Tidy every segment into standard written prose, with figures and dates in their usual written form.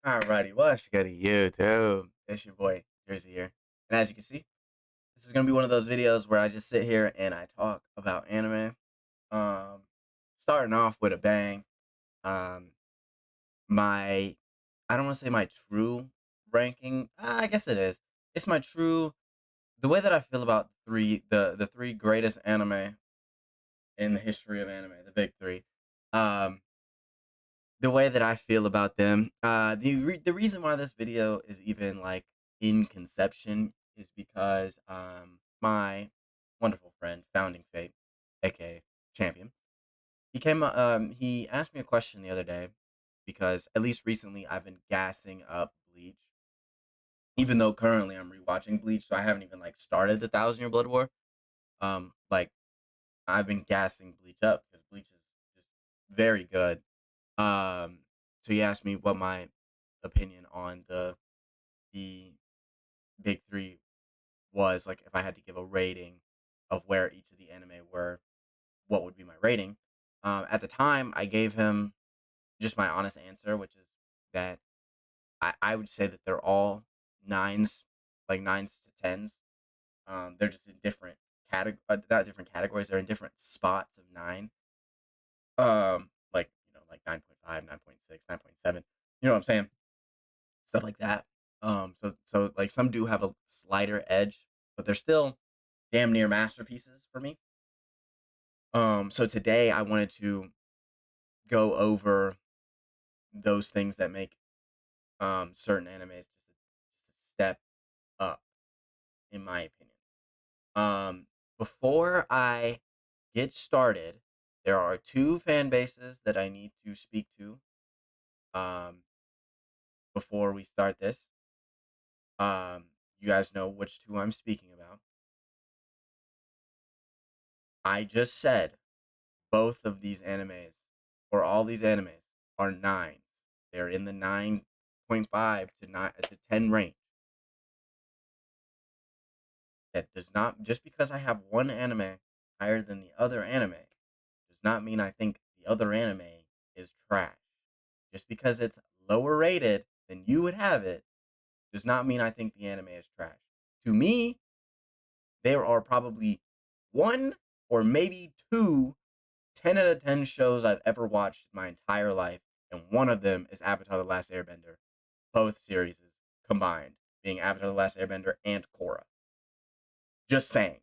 Alrighty, what's good to YouTube? It's your boy, Jersey here. And as you can see, this is gonna be one of those videos where I just sit here and I talk about anime. Um, Starting off with a bang. Um, my I don't want to say my true ranking. I guess it is. It's my true the way that I feel about the three greatest anime in the history of anime, the big three. Um, the way that I feel about them. The reason why this video is even like in conception is because my wonderful friend, Founding Fate, aka Champion, he asked me a question the other day because at least recently I've been gassing up Bleach, even though currently I'm rewatching Bleach, so I haven't even like started the Thousand Year Blood War. Like I've been gassing Bleach up because Bleach is just very good. Um, so he asked me what my opinion on the big three was, like if I had to give a rating of where each of the anime were, what would be my rating? At the time, I gave him just my honest answer, which is that I would say that they're all nines, like nines to tens. They're just in different not different categories. They're in different spots of nine. Like like 9.5, 9.6, 9.7. You know what I'm saying? Stuff like that. So like some do have a slighter edge, but they're still damn near masterpieces for me. So today I wanted to go over those things that make certain animes just a step up, in my opinion. Um, Before I get started, there are two fan bases that I need to speak to. Um, Before we start this, you guys know which two I'm speaking about. I just said both of these animes, or all these animes, are nines. They're in the 9.5 to 10 range. That does not, just because I have one anime higher than the other anime, does not mean I think the other anime is trash. Just because it's lower rated than you would have it, does not mean I think the anime is trash. To me, there are probably one or maybe two 10 out of 10 shows I've ever watched my entire life, and one of them is Avatar: The Last Airbender. Both series combined, being Avatar: The Last Airbender and Korra. Just saying.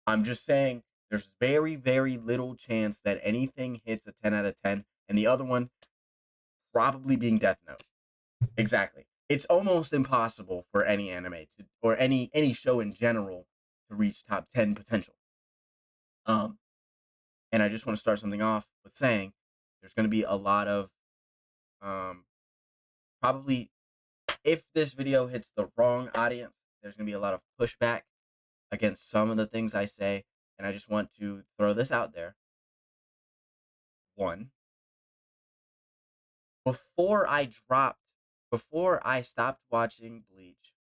I'm just saying there's very, very little chance that anything hits a 10 out of 10, and the other one probably being Death Note. Exactly. It's almost impossible for any anime to, or any show in general, to reach top 10 potential. Um, and I just want to start something off with saying there's going to be a lot of um, probably, if this video hits the wrong audience, there's going to be a lot of pushback against some of the things I say. And I just want to throw this out there. One, before I dropped, before I stopped watching Bleach,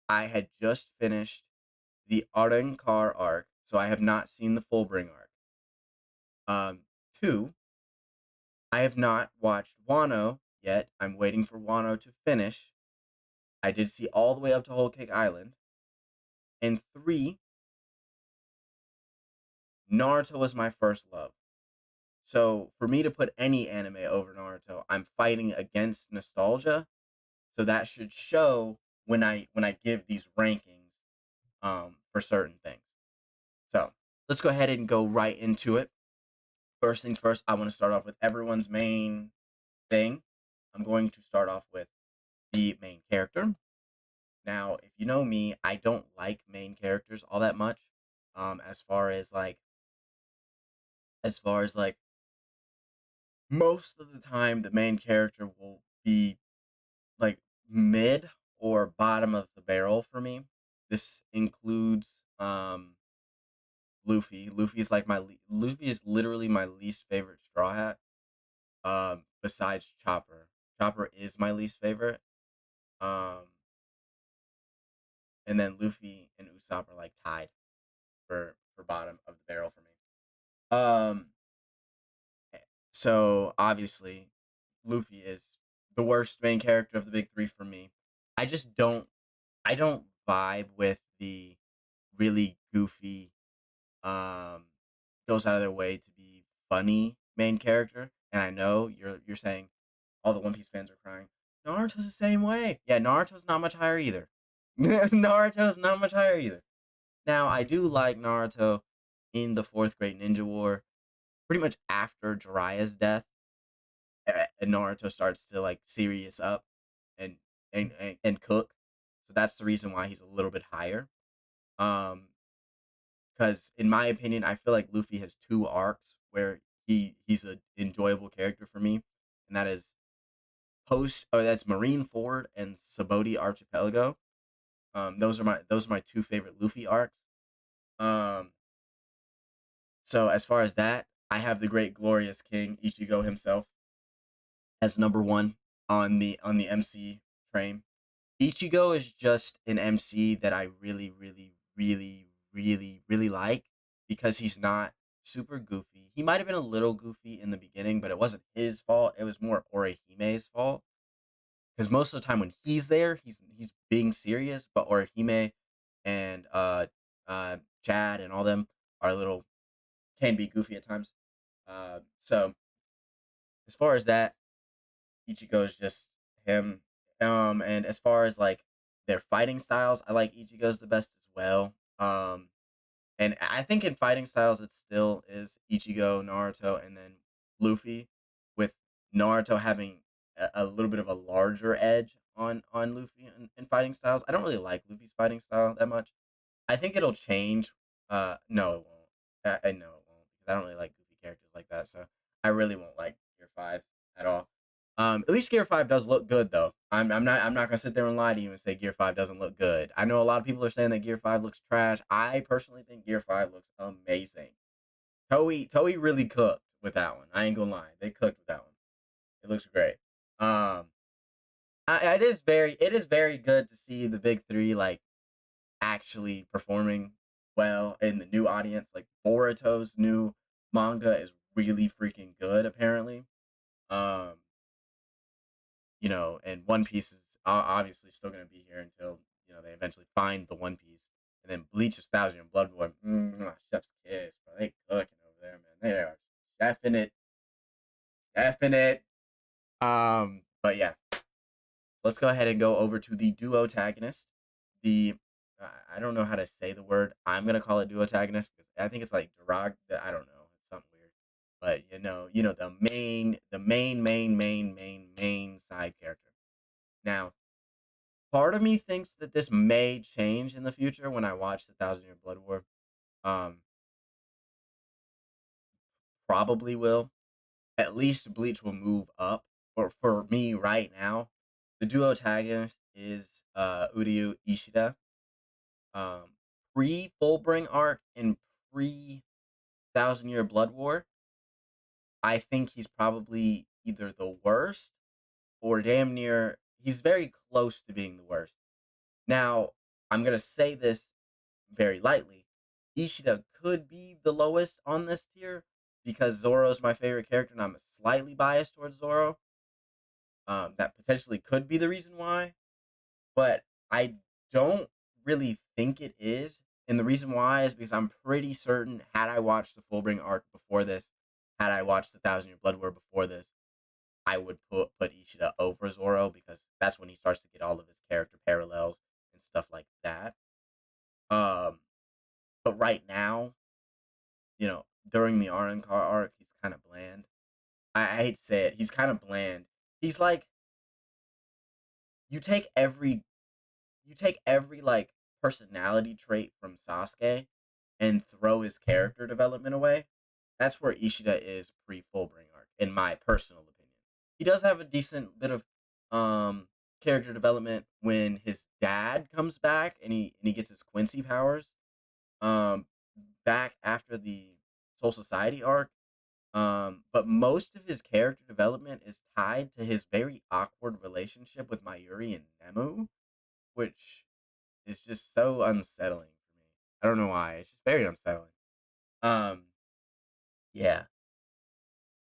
I had just finished the Arrancar arc, so I have not seen the Fullbring arc. Two, I have not watched Wano yet. I'm waiting for Wano to finish. I did see all the way up to Whole Cake Island. And three, Naruto was my first love. So for me to put any anime over Naruto, I'm fighting against nostalgia. So that should show when I give these rankings for certain things. So let's go ahead and go right into it. First things first, I want to start off with everyone's main thing. I'm going to start off with the main character. Now, if you know me, I don't like main characters all that much. As far as like most of the time the main character will be like mid or bottom of the barrel for me. This includes Luffy. Luffy is literally my least favorite Straw Hat. Besides Chopper. Chopper is my least favorite. Um, and then Luffy and Usopp are like tied for bottom of the barrel for me. So obviously, Luffy is the worst main character of the big three for me. I just don't I don't vibe with the really goofy, um, goes out of their way to be funny main character. And I know you're saying all the One Piece fans are crying. Naruto's the same way. Yeah, Naruto's not much higher either. Naruto's not much higher either. Now I do like Naruto in the fourth Great Ninja War. Pretty much after Jiraiya's death, and Naruto starts to like serious up and and cook. So that's the reason why he's a little bit higher. Um, because in my opinion, I feel like Luffy has two arcs where he's an enjoyable character for me, and that is that's Marineford and Sabaody Archipelago. Those are my two favorite Luffy arcs. Um, so as far as that, I have the great glorious King Ichigo himself as number one on the MC train. Ichigo is just an MC that I really, really, really, really, really like because he's not super goofy. He might have been a little goofy in the beginning, but it wasn't his fault. It was more Orihime's fault. Because most of the time when he's there, he's being serious, but Orihime and Chad and all them are a little can be goofy at times. So as far as that, Ichigo is just him. And as far as like their fighting styles, I like Ichigo's the best as well. And I think in fighting styles, it still is Ichigo, Naruto, and then Luffy, with Naruto having a little bit of a larger edge on Luffy in fighting styles. I don't really like Luffy's fighting style that much. I think it'll change. No, it won't. I know it won't because I don't really like goofy characters like that. So I really won't like Gear Five at all. At least Gear Five does look good though. I'm not gonna sit there and lie to you and say Gear Five doesn't look good. I know a lot of people are saying that Gear Five looks trash. I personally think Gear Five looks amazing. Toei really cooked with that one. I ain't gonna lie, they cooked with that one. It looks great. Um, it is very good to see the big three like actually performing well in the new audience. Like Boruto's new manga is really freaking good, apparently. Um, and One Piece is obviously still gonna be here until they eventually find the One Piece, and then Bleach is Thousand and Blood Boy. Chef's kiss, bro. They cooking over there, man. They are chefing it. But yeah, let's go ahead and go over to the duotagonist. The I don't know how to say the word. I'm gonna call it duotagonist because I think it's like derog. I don't know. It's something weird. But the main side character. Now, part of me thinks that this may change in the future when I watch the Thousand Year Blood War. Um, Probably will. At least Bleach will move up. Or for me right now, the duotagonist is Uryu Ishida. Um, Pre Fullbring arc and pre Thousand Year Blood War, I think he's probably either the worst or damn near. He's very close to being the worst. Now, I'm gonna say this very lightly. Ishida could be the lowest on this tier because Zoro's my favorite character, and I'm slightly biased towards Zoro. That potentially could be the reason why, but I don't really think it is. And the reason why is because I'm pretty certain had I watched the Fullbring arc before this, had I watched the Thousand Year Blood War before this, I would put Ishida over Zoro because that's when he starts to get all of his character parallels and stuff like that. Um, but right now, during the Arrancar arc, he's kind of bland. I hate to say it, he's kind of bland. He's like you take every like personality trait from Sasuke and throw his character development away. That's where Ishida is pre Fullbring arc, in my personal opinion. He does have a decent bit of um character development when his dad comes back and he gets his Quincy powers. Um Back after the Soul Society arc. But most of his character development is tied to his very awkward relationship with Mayuri and Nemu, which is just so unsettling for me. I don't know why. It's just very unsettling. Um, yeah.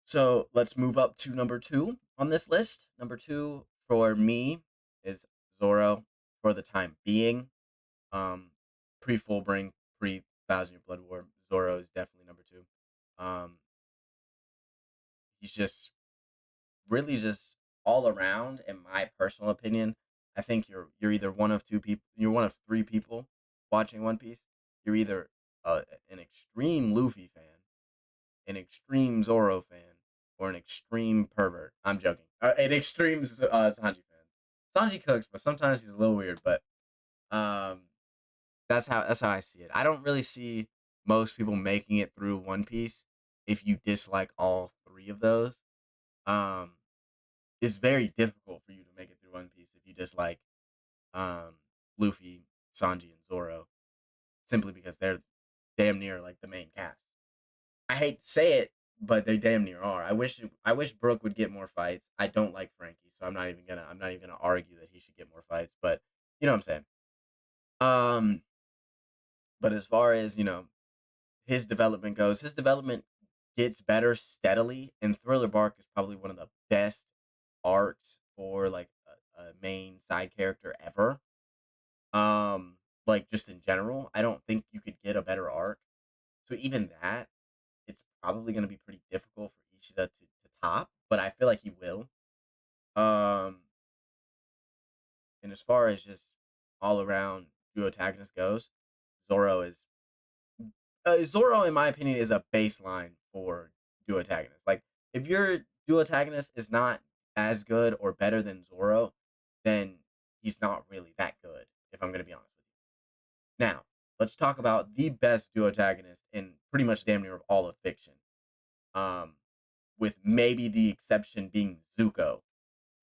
So let's move up to number two on this list. Number two for me is Zoro for the time being. Um, Pre Fullbring, pre Thousand Year Blood War, Zoro is definitely number two. Um, he's just really just all around, in my personal opinion. I think you're either one of two people, you're one of three people watching One Piece. You're either an extreme Luffy fan, an extreme Zoro fan, or an extreme pervert. I'm joking. An extreme Sanji fan. Sanji cooks, but sometimes he's a little weird. But um, that's how I see it. I don't really see most people making it through One Piece if you dislike all three of those. Um, it's very difficult for you to make it through One Piece if you dislike um Luffy, Sanji, and Zoro simply because they're damn near like the main cast. I hate to say it, but they damn near are. I wish Brooke would get more fights. I don't like Frankie, so I'm not even gonna argue that he should get more fights. But you know what I'm saying. Um, but as far as his development goes, his development gets better steadily, and Thriller Bark is probably one of the best arcs for like a main side character ever. Like just in general, I don't think you could get a better arc. So even that, it's probably going to be pretty difficult for Ishida to top, but I feel like he will. Um, and as far as just all around duotagonist goes, Zoro is Zoro, in my opinion, is a baseline for duotagonist. Like if your duotagonist is not as good or better than Zoro, then he's not really that good. If I'm going to be honest with you. Now, let's talk about the best duotagonist in pretty much damn near all of fiction. Um, with maybe the exception being Zuko,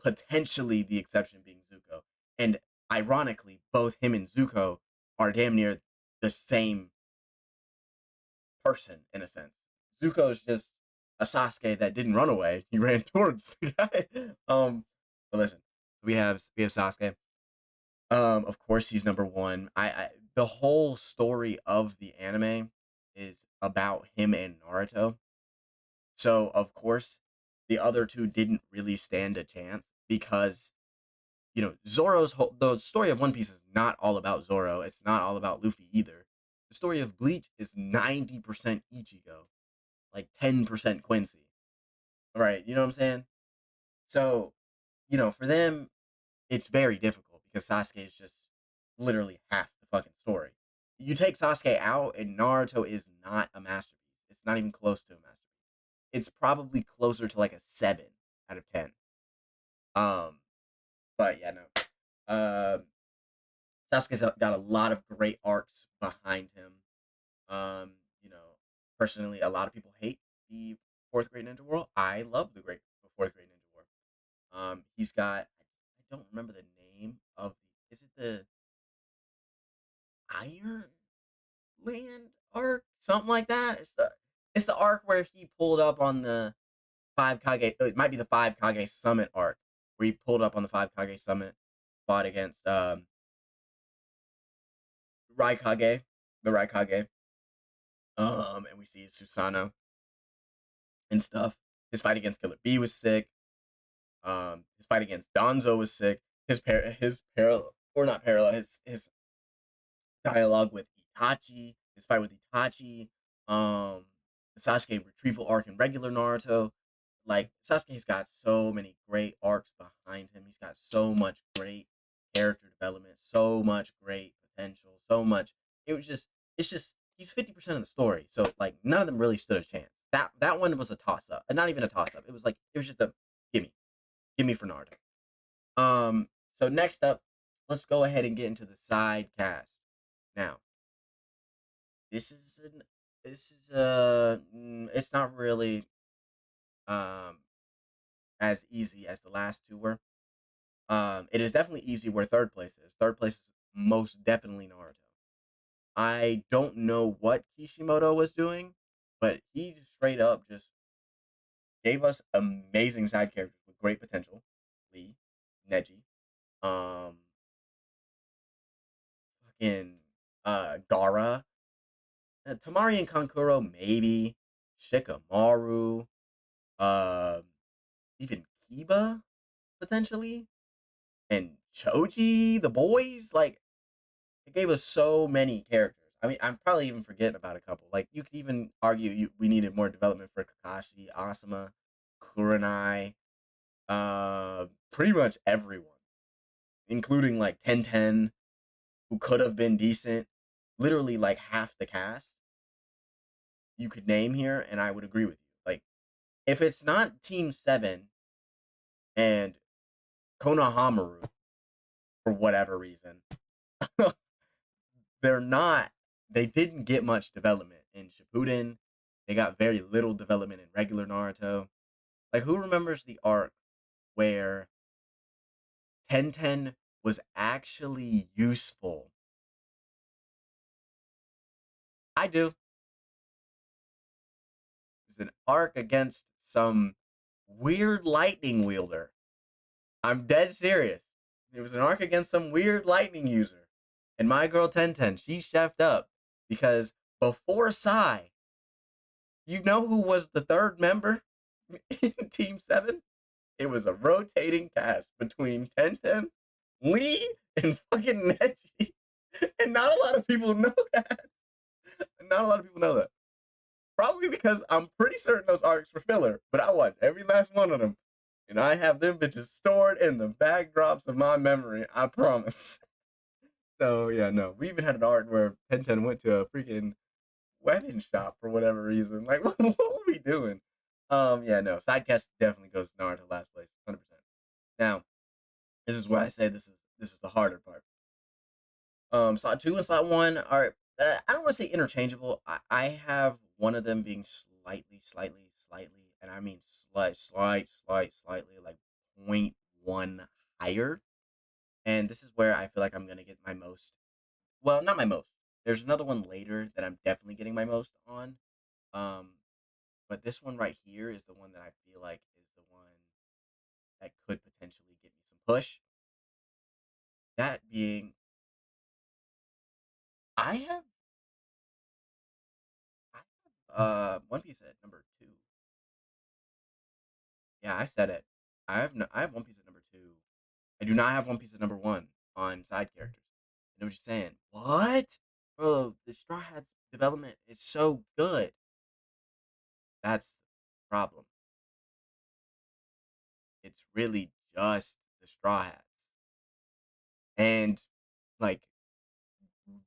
potentially the exception being Zuko. And ironically, both him and Zuko are damn near the same person in a sense. Zuko is just a Sasuke that didn't run away; he ran towards the guy. But listen, we have Sasuke. Of course, he's number one. The whole story of the anime is about him and Naruto. So of course, the other two didn't really stand a chance because the story of One Piece is not all about Zoro. It's not all about Luffy either. The story of Bleach is 90% Ichigo, like 10% Quincy. Right? You know what I'm saying? So, for them, it's very difficult because Sasuke is just literally half the fucking story. You take Sasuke out, and Naruto is not a masterpiece. It's not even close to a masterpiece. It's probably closer to like a 7 out of 10. Um, but yeah, no. Sasuke's got a lot of great arcs behind him. Um, you know, Personally, a lot of people hate the Fourth Great Ninja War. I love the Fourth Great Ninja War. He's got I don't remember the name of is it the Iron Land arc? Something like that. It's the arc where he pulled up on the five Kage. It might be the five Kage Summit arc where he pulled up on the five Kage Summit, fought against Raikage, the Raikage. And we see Susanoo and stuff. His fight against Killer B was sick. His fight against Donzo was sick. His parallel or not parallel, his dialogue with Itachi, his fight with Itachi, the Sasuke retrieval arc in regular Naruto. Like Sasuke's got so many great arcs behind him. He's got so much great character development, so much great potential, so much. It was just, it's just he's 50% of the story. So like none of them really stood a chance. That one was a toss up, and not even a toss up. It was just a gimme, gimme for Naruto. So next up, let's go ahead and get into the side cast. Now, this is an it's not really um as easy as the last two were. It is definitely easy where third place is. Third place is most definitely Naruto. I don't know what Kishimoto was doing, but he straight up just gave us amazing side characters with great potential. Lee, Neji, um, fucking Gara, Tamari and Kankuro maybe, Shikamaru. Um, even Kiba potentially, and Choji, the boys. Like it gave us so many characters. I mean, I'm probably even forgetting about a couple. Like you could even argue we needed more development for Kakashi, Asuma, Kurenai, pretty much everyone, including like Ten, who could have been decent. Literally, like half the cast you could name here, and I would agree with you. Like, if it's not Team Seven and Konohamaru for whatever reason, they're not. They didn't get much development in Shippuden. They got very little development in regular Naruto. Like, who remembers the arc where Ten was actually useful? I do. It was an arc against some weird lightning wielder. I'm dead serious. It was an arc against some weird lightning user. And my girl Ten, she chefed up because before Sai, you know who was the third member in Team 7? It was a rotating cast between Ten, Lee, and fucking Neji. And not a lot of people know that. Not a lot of people know that. Probably because I'm pretty certain those arcs were filler, but I watched every last one of them. And I have them bitches stored in the backdrops of my memory, I promise. So yeah, no. We even had an arc where Ten went to a freaking wedding shop for whatever reason. Like, what were we doing? Yeah, no. Sidecast definitely goes to Naruto last place, 100%. Now, this is where I say this is the harder part. Slot two and slot one are I don't want to say interchangeable. I have one of them being slightly, and I mean slightly, like point 0.1 higher. And this is where I feel like I'm gonna get my most. Well, not my most. There's another one later that I'm definitely getting my most on. Um, but this one right here is the one that I feel like is the one that could potentially get me some push. That being, I have One Piece at number two. Yeah, I said it. I have no, I have One Piece at number two. I do not have One Piece at number one on side characters. I know what you're saying. What? Bro, the Straw Hats development is so good. That's the problem. It's really just the Straw Hats. And like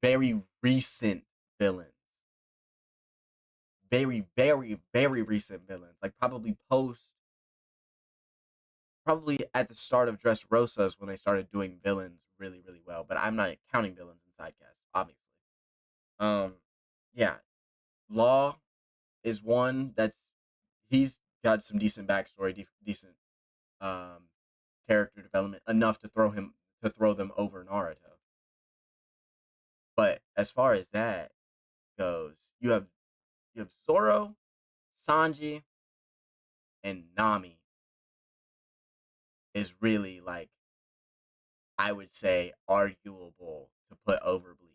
very recent villains. Very recent villains. Like probably at the start of Dressrosas when they started doing villains really well. But I'm not counting villains in Sidecast, obviously. Um, yeah, Law is one that's he's got some decent backstory, decent um character development enough to throw them over Naruto. But as far as that goes, you have Zoro, Sanji, and Nami is really like I would say arguable to put over Bleach.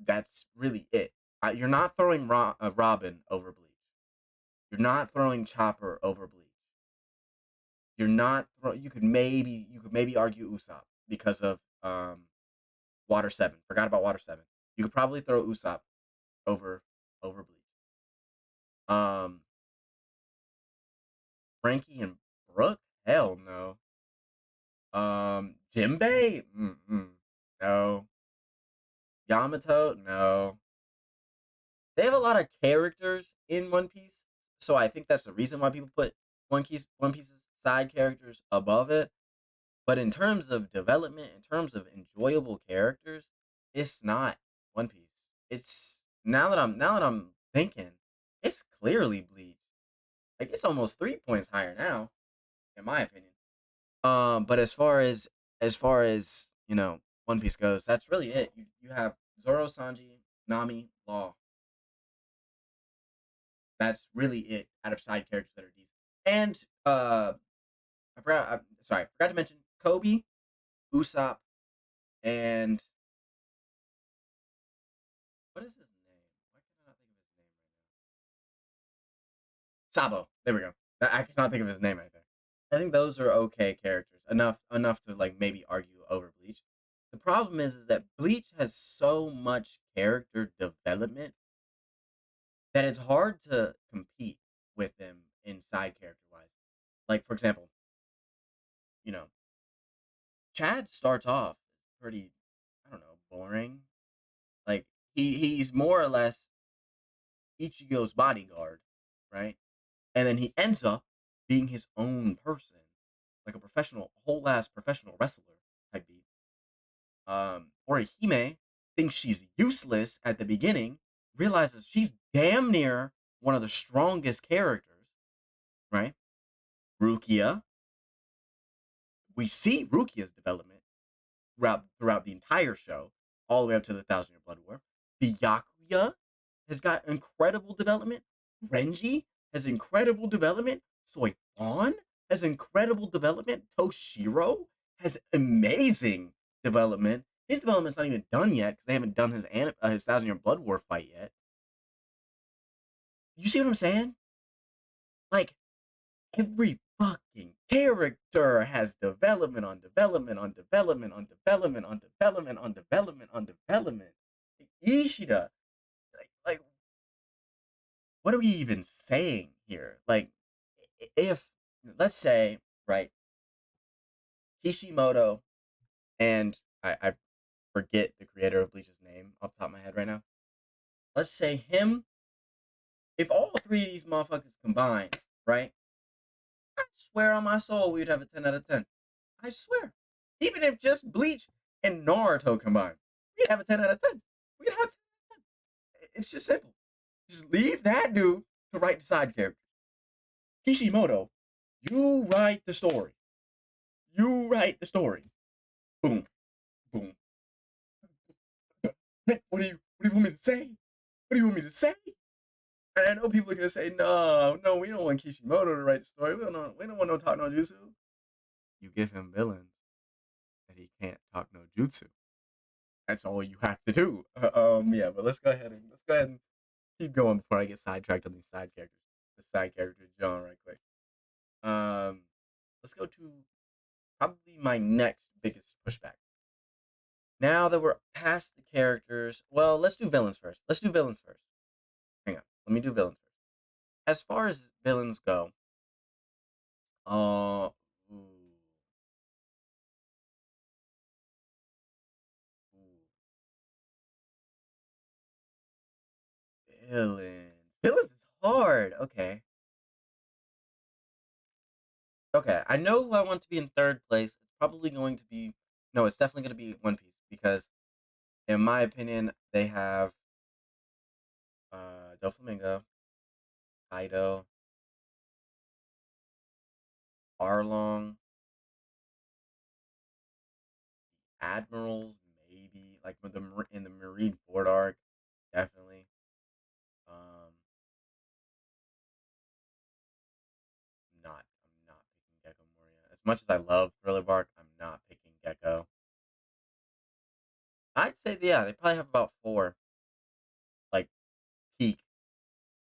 That's really it. You're not throwing Robin over Bleach. You're not throwing Chopper over Bleach. You're not. You could maybe argue Usopp because of Water Seven. Forgot about Water Seven. You could probably throw Usopp over Bleach. Um, Frankie and Brooke. Hell no. Jimbei. No. Yamato. No. They have a lot of characters in One Piece, so I think that's the reason why people put One Piece's side characters above it. But in terms of development, in terms of enjoyable characters, it's not One Piece. It's now that I'm thinking, it's clearly Bleach. Like it's almost 3 points higher now, in my opinion. But as far as One Piece goes, that's really it. You have Zoro, Sanji, Nami, Law. That's really it out of side characters that are decent. And I forgot. Sorry, I forgot to mention Kobe, Usopp, and what is his name? Why can I not think of his name right now? Sabo. There we go. I cannot think of his name right there. I think those are okay characters. Enough to like maybe argue over Bleach. The problem is that Bleach has so much character development that it's hard to compete with them in side character wise. Like for example, you know, Chad starts off pretty, I don't know, boring. Like he's more or less Ichigo's bodyguard, right? And then he ends up being his own person, like a professional, whole ass professional wrestler type beat. Orihime thinks she's useless at the beginning, realizes she's damn near one of the strongest characters, right? Rukia, we see Rukia's development throughout the entire show, all the way up to the Thousand Year Blood War. Byakuya has got incredible development. Renji has incredible development. Soifon has incredible development. Toshiro has amazing development. His development's not even done yet because they haven't done his Thousand Year Blood War fight yet. You see what I'm saying? Like every fucking character has development on development on development on development on development on development on development. Ishida, like what are we even saying here? Like, if let's say, right, Kishimoto and I forget the creator of Bleach's name off the top of my head right now. Let's say him. If all three of these motherfuckers combined, right? I swear on my soul, we'd have a 10 out of 10. I swear. Even if just Bleach and Naruto combined, we'd have a 10 out of 10. We'd have 10 out of 10. It's just simple. Just leave that dude to write the side characters. Kishimoto, you write the story. You write the story. Boom, boom. What do you want me to say? What do you want me to say? And I know people are gonna say, no, we don't want Kishimoto to write the story. We don't want no talk no jutsu. You give him villains that he can't talk no jutsu. That's all you have to do. Yeah, but let's go ahead and keep going before I get sidetracked on these side characters. The side character John, right quick. Um, let's go to probably my next biggest pushback. Now that we're past the characters, well, let's do villains first. Hang on, let me do villains first. As far as villains go, uh, ooh, ooh, villains. Villains is hard. Okay. I know who I want to be in third place. It's probably going to be no. It's definitely going to be One Piece because, in my opinion, they have Doflamingo, Kaido, Arlong, admirals, maybe like with in the Marine Ford arc, definitely. Um, I'm not picking Gecko Moria. As much as I love Thriller Bark, I'm not picking Gecko. I'd say yeah, they probably have about four like peak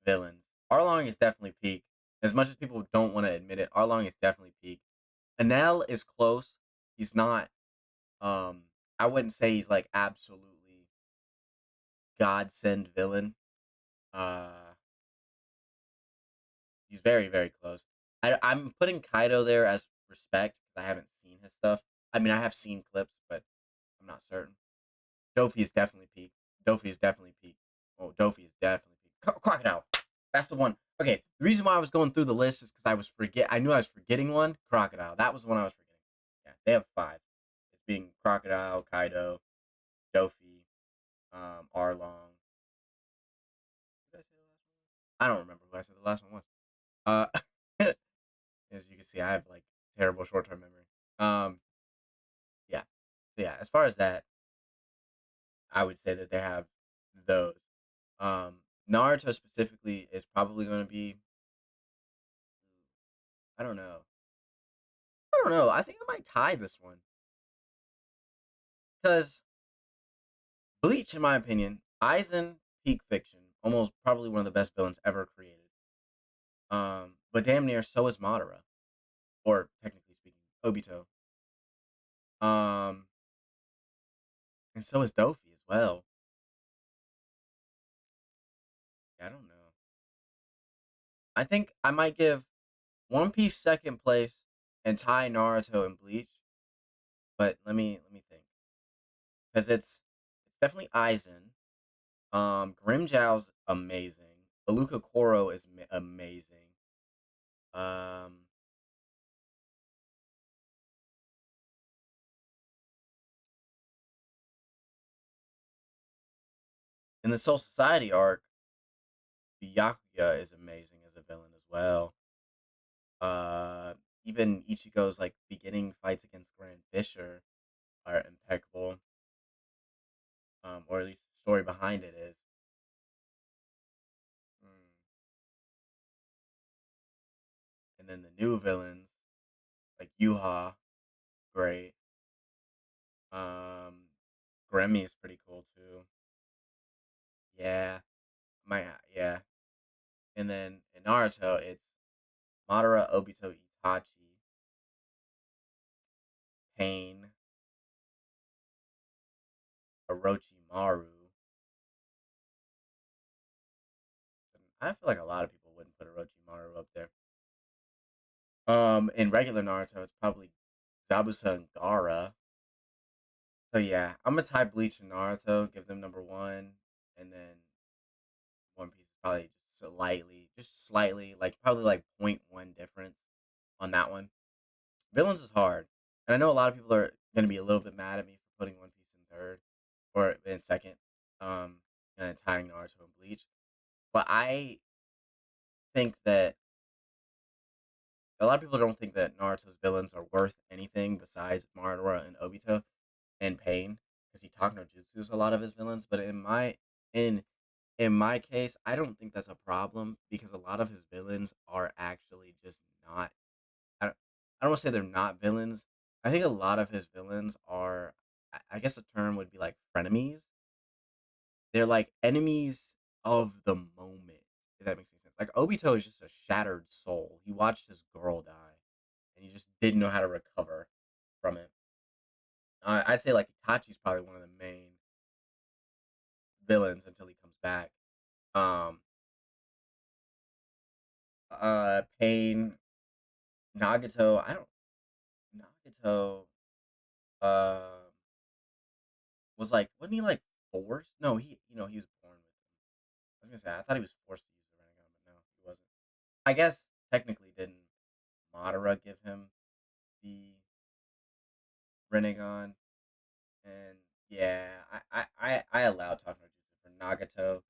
villains. Arlong is definitely peak. As much as people don't want to admit it, Arlong is definitely peak. Anel is close. He's not. Um, I wouldn't say he's like absolutely godsend villain. Uh, He's very, very close. I'm putting Kaido there as respect because I haven't seen his stuff. I mean, I have seen clips, but I'm not certain. Dofi is definitely peak. Dofi is definitely peak. Oh, Dofi is definitely peak. Crocodile. That's the one. Okay, the reason why I was going through the list is because I knew I was forgetting one. Crocodile. That was the one I was forgetting. Yeah, they have five. It's being Crocodile, Kaido, Dofi, Arlong. Did I say the last one? I don't remember who I said the last one was. Uh, as you can see, I have like terrible short term memory. Um, yeah, yeah. As far as that, I would say that they have those. Naruto specifically is probably going to be. I don't know. I don't know. I think I might tie this one because Bleach, in my opinion, Aizen peak fiction, almost probably one of the best villains ever created. But damn near so is Madara, or technically speaking, Obito. Um, and so is Dofi as well. I don't know. I think I might give One Piece second place and tie Naruto and Bleach. But let me think, because it's definitely Aizen. Grimjow's amazing. Aluka Koro is amazing. Um, in the Soul Society arc, Byakuya is amazing as a villain as well. Uh, Even Ichigo's like beginning fights against Grand Fisher are impeccable. Or at least the story behind it is. Mm. And then the new villains like Yuha, great. Um, Grimmy is pretty cool too. Yeah, yeah. And then in Naruto, it's Madara, Obito, Itachi, Pain, Orochimaru. I feel like a lot of people wouldn't put Orochimaru up there. In regular Naruto, it's probably Zabuza and Gaara. So yeah, I'm gonna tie Bleach and Naruto, give them number one, and then One Piece is probably just slightly, like probably like point 0.1 difference on that one. Villains is hard, and I know a lot of people are gonna be a little bit mad at me for putting One Piece in third or in second, um, and then tying Naruto and Bleach. But I think that a lot of people don't think that Naruto's villains are worth anything besides Madara and Obito and Pain, because he talk no jutsus a lot of his villains. But in in my case, I don't think that's a problem because a lot of his villains are actually just not. I don't want to say they're not villains. I think a lot of his villains are. I guess the term would be like frenemies. They're like enemies of the moment. If that makes any sense. Like Obito is just a shattered soul. He watched his girl die, and he just didn't know how to recover from it. I'd say like Itachi's probably one of the main villains until he comes back. Um, Pain, Nagato. I don't Nagato. Was like wasn't he like forced? No, he was born with them. I was gonna say I thought he was forced to use the Rinnegan, but no, he wasn't. I guess technically didn't Madara give him the Rinnegan, and yeah, I allowed Talk no Jutsu for Nagato,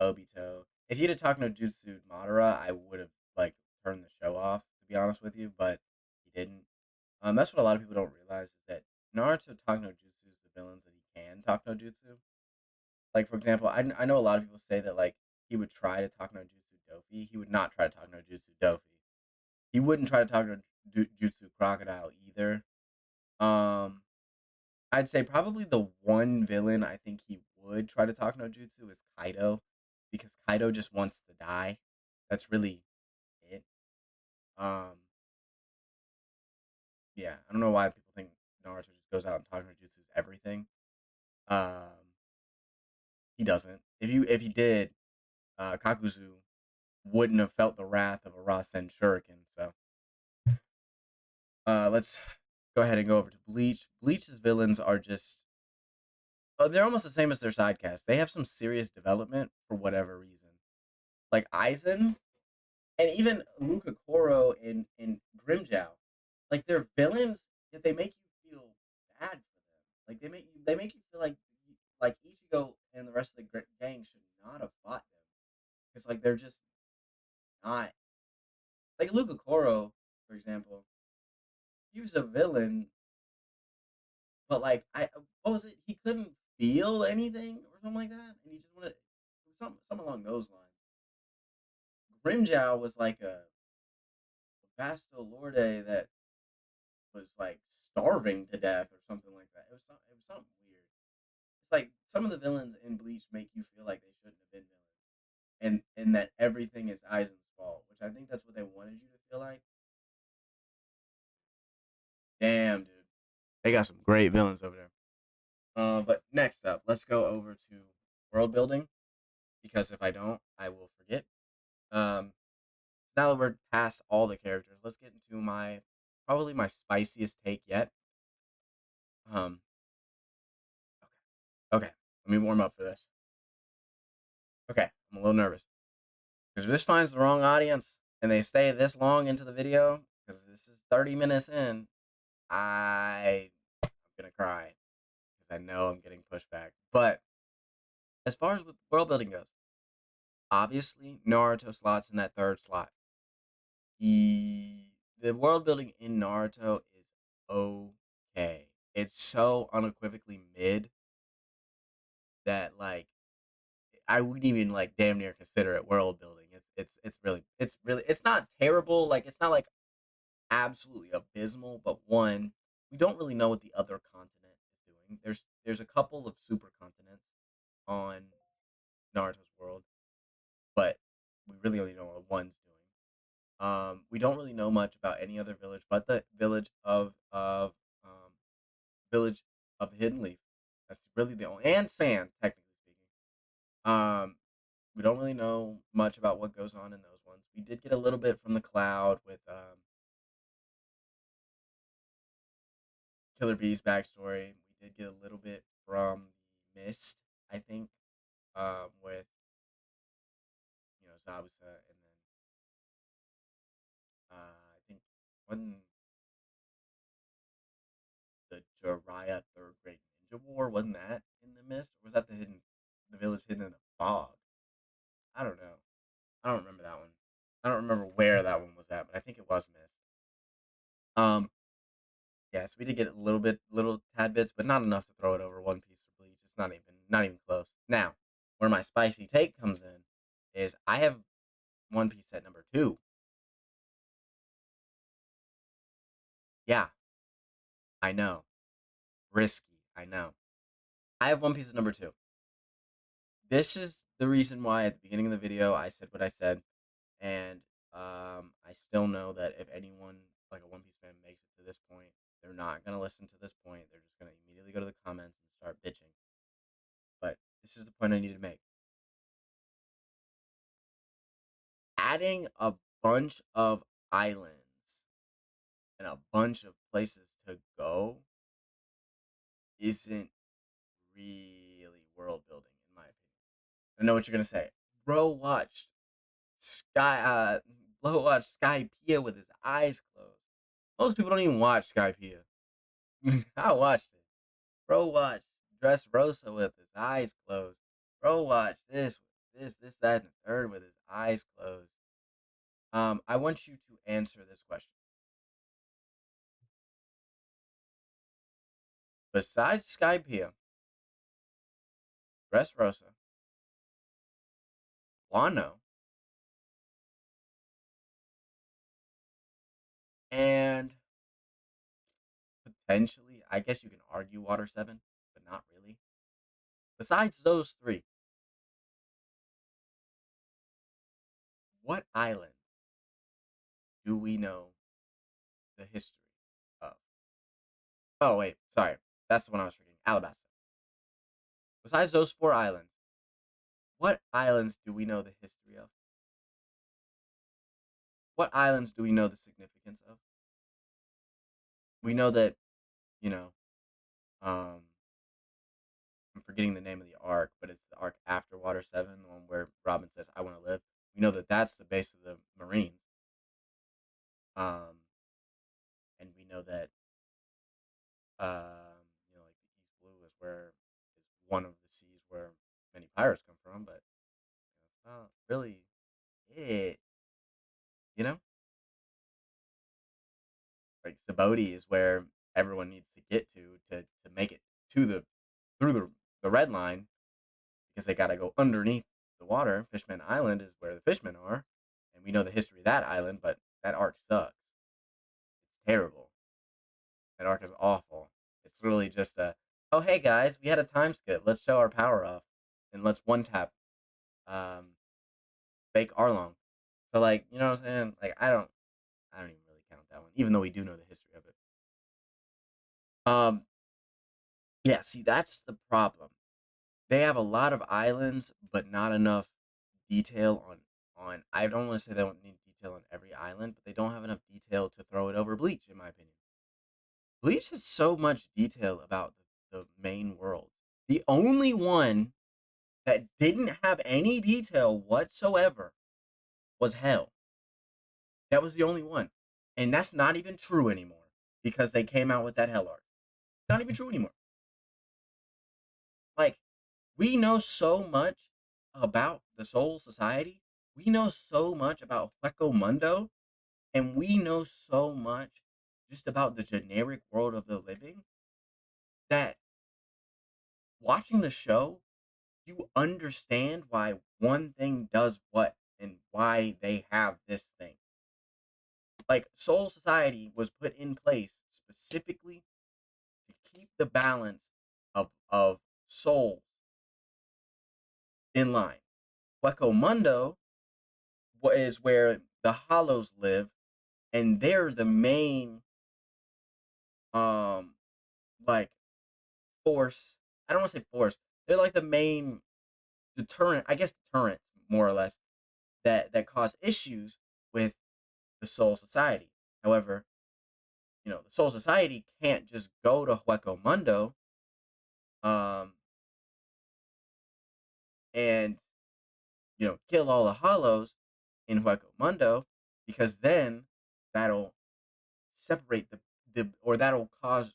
Obito. If he'd have Talk no Jutsu Madara, I would have like turned the show off, to be honest with you, but he didn't. That's what a lot of people don't realize is that Naruto Talk no Jutsu is the villains that he can Talk no Jutsu. Like for example, I know a lot of people say that like he would try to talk no jutsu Dofi. He would not try to talk no jutsu Dofi. He wouldn't try to talk no jutsu Crocodile either. Um, I'd say probably the one villain I think he would try to talk no jutsu is Kaido, because Kaido just wants to die. That's really it. Um, yeah, I don't know why people think Naruto just goes out and talks no jutsu is everything. Um, he doesn't. If he did, Kakuzu wouldn't have felt the wrath of a Rasen Shuriken. So let's go ahead and go over to Bleach. Bleach's villains are just they're almost the same as their sidecast. They have some serious development for whatever reason. Like Aizen and even Luca Koro and Grimjow. Like they're villains, yet they make you feel bad for them. Like they make you feel like Ichigo and the rest of the gang should not have fought them. Because like they're just not like Luca Koro, for example. He was a villain, but like what was it? He couldn't feel anything or something like that, and he just wanted something along those lines. Grimjow was like a vasto lorde that was like starving to death or something like that. It was something weird. It's like some of the villains in Bleach make you feel like they shouldn't have been villains, and that everything is Aizen's fault, which I think that's what they wanted you to feel like. Damn, dude, they got some great villains over there. But next up, let's go over to world building because if I don't, I will forget. Um, now that we're past all the characters, let's get into my probably my spiciest take yet. Um, okay, let me warm up for this. Okay, I'm a little nervous because if this finds the wrong audience and they stay this long into the video, because this is 30 minutes in, I'm gonna cry because I know I'm getting pushed back. But as far as with world building goes, obviously Naruto slots in that third slot. The world building in Naruto is okay. It's so unequivocally mid that like I wouldn't even like damn near consider it world building. It's really it's not terrible. Like it's not like absolutely abysmal, but one, we don't really know what the other continent is doing. There's a couple of super continents on Naruto's world, but we really only know what one's doing. We don't really know much about any other village but the um village of Hidden Leaf. That's really the only and Sand, technically speaking. Um, we don't really know much about what goes on in those ones. We did get a little bit from the Cloud with Killer Bee's backstory. We did get a little bit from the Mist, I think, with Zabuza, and then I think when the Jiraiya Third Great Ninja War wasn't that in the Mist, or was that the village hidden in the fog? I don't know. I don't remember that one. I don't remember where that one was at, but I think it was Mist. Um, yes, we did get a little bit, little tad bits, but not enough to throw it over One Piece or Bleach. It's not even close. Now, where my spicy take comes in is I have One Piece at number two. Yeah, I know, risky. I know. I have One Piece at number two. This is the reason why at the beginning of the video I said what I said, and I still know that if anyone like a One Piece fan makes it to this point, they're not gonna listen to this point. They're just gonna immediately go to the comments and start bitching. But this is the point I need to make. Adding a bunch of islands and a bunch of places to go isn't really world building, in my opinion. I know what you're gonna say. Bro watched Bro watched Sky Pia with his eyes closed. Most people don't even watch Skypiea. I watched it. Bro watched Dressrosa with his eyes closed. Bro watched this, that, and the third with his eyes closed. I want you to answer this question. Besides Skypiea, Dressrosa, Wano, and potentially, I guess you can argue Water 7, but not really. Besides those three, what island do we know the history of? Oh, wait, sorry. That's the one I was forgetting. Alabasta. Besides those four islands, what islands do we know the history of? What islands do we know the significance of? We know that, you know, um, I'm forgetting the name of the arc, but it's the arc after Water 7, the one where Robin says, I want to live. We know that that's the base of the Marines. Um, and we know that, like the East Blue is one of the seas where many pirates come from, but it's not really it, you know? Like Saboti is where everyone needs to get to make it to through the red line because they got to go underneath the water. Fishman Island is where the fishmen are, and we know the history of that island, but that arc sucks. It's terrible. That arc is awful. It's really just a oh hey guys, we had a time skip. Let's show our power off and let's one tap um fake Arlong. So like, you know what I'm saying? Like I don't even really count that one, even though we do know the history of it. Um, yeah, see, that's the problem. They have a lot of islands, but not enough detail on. I don't want to say they don't need detail on every island, but they don't have enough detail to throw it over Bleach, in my opinion. Bleach has so much detail about the main world. The only one that didn't have any detail whatsoever was Hell. That was the only one. And that's not even true anymore because they came out with that Hell arc. Not even true anymore. Like, we know so much about the Soul Society. We know so much about Hueco Mundo. And we know so much just about the generic world of the living that watching the show, you understand why one thing does what and why they have this thing. Like, Soul Society was put in place specifically to keep the balance of souls in line. Hueco Mundo is where the Hollows live, and they're the main um like force. I don't want to say force. They're like the main deterrent, I guess deterrents more or less that cause issues with the Soul Society. However, the Soul Society can't just go to Hueco Mundo um and kill all the hollows in Hueco Mundo because then that'll separate the or that'll cause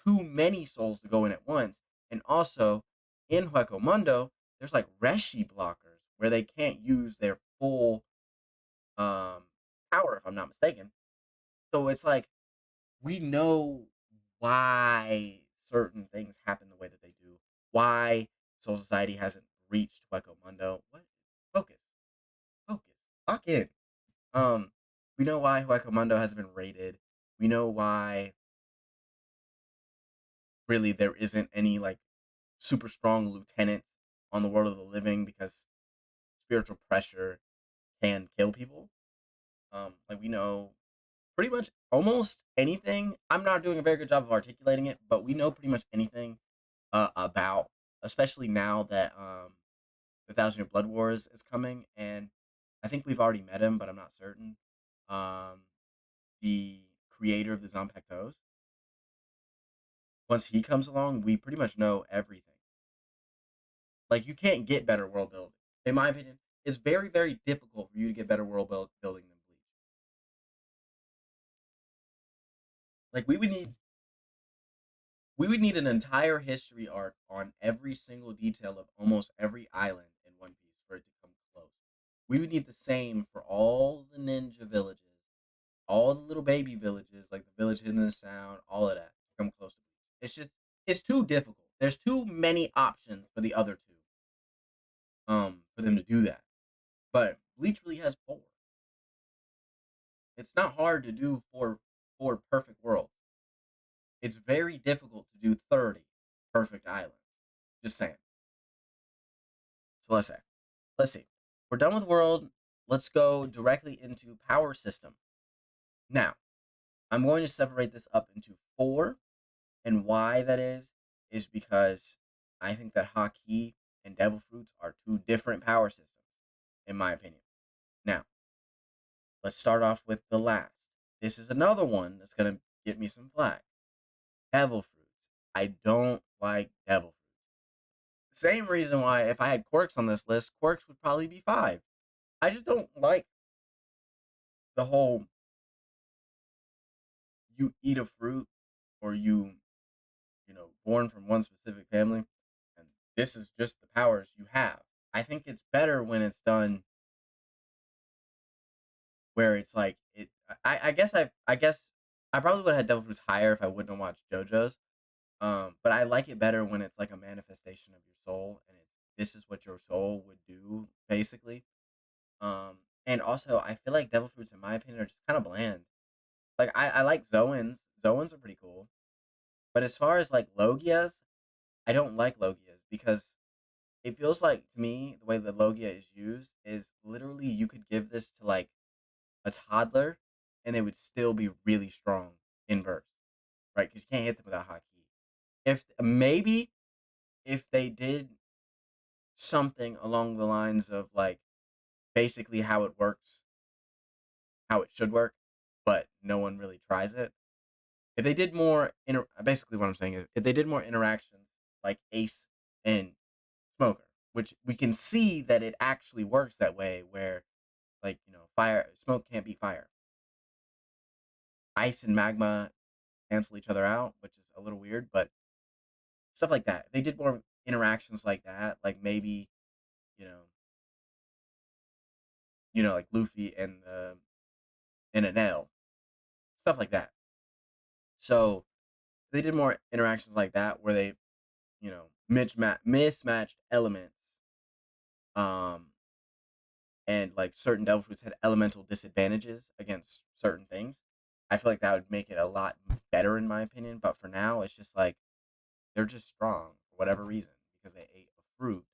too many souls to go in at once. And also in Hueco Mundo, there's like Reshi blockers where they can't use their full um power if I'm not mistaken. So it's like we know why certain things happen the way that they do. Why Soul Society hasn't reached Hueco Mundo. What? Focus. Focus. Lock in. We know why Hueco Mundo hasn't been raided. We know why really there isn't any like super strong lieutenants on the world of the living because spiritual pressure can kill people. Like we know pretty much almost anything. I'm not doing a very good job of articulating it, but we know pretty much anything about, especially now that the Thousand Year Blood Wars is coming, and I think we've already met him, but I'm not certain. Um, the creator of the Zanpakutos. Once he comes along, we pretty much know everything. Like you can't get better world building, in my opinion. It's very, very difficult for you to get better building than Bleach. Like we would need an entire history arc on every single detail of almost every island in One Piece for it to come close. We would need the same for all the ninja villages, all the little baby villages, like the village hidden in the sound, all of that to come close to Bleach. It's too difficult. There's too many options for the other two, for them to do that. But Bleach really has four. It's not hard to do four perfect worlds. It's very difficult to do 30 perfect islands. Just saying. So let's see. We're done with world. Let's go directly into power system. Now, I'm going to separate this up into four, and why that is because I think that Haki and Devil Fruits are two different power systems, in my opinion. Now, let's start off with the last. This is another one that's gonna get me some flack. Devil Fruits. I don't like Devil Fruits. Same reason why if I had Quirks on this list, Quirks would probably be five. I just don't like the whole you eat a fruit or born from one specific family and this is just the powers you have. I think it's better when it's done where it's like it I guess I probably would have had Devil Fruits higher if I wouldn't have watched JoJo's. But I like it better when it's like a manifestation of your soul and it's this is what your soul would do, basically. And also I feel like Devil Fruits in my opinion are just kind of bland. Like I like Zoans. Zoans are pretty cool. But as far as like Logias, I don't like Logias because it feels like to me the way the Logia is used is literally you could give this to like a toddler and they would still be really strong in burst, right? Because you can't hit them without hotkey. If maybe if they did something along the lines of like basically how it works, how it should work, but no one really tries it. If they did more, basically what I'm saying is if they did more interactions like Ace and Smoker, which we can see that it actually works that way, where like fire smoke can't be fire, ice and magma cancel each other out, which is a little weird, but stuff like that. If they did more interactions like that, like maybe you know, like Luffy and an L, stuff like that. So they did more interactions like that where they mismatched elements, um, and like certain devil fruits had elemental disadvantages against certain things. I feel like that would make it a lot better in my opinion. But for now, it's just like they're just strong for whatever reason because they ate a fruit.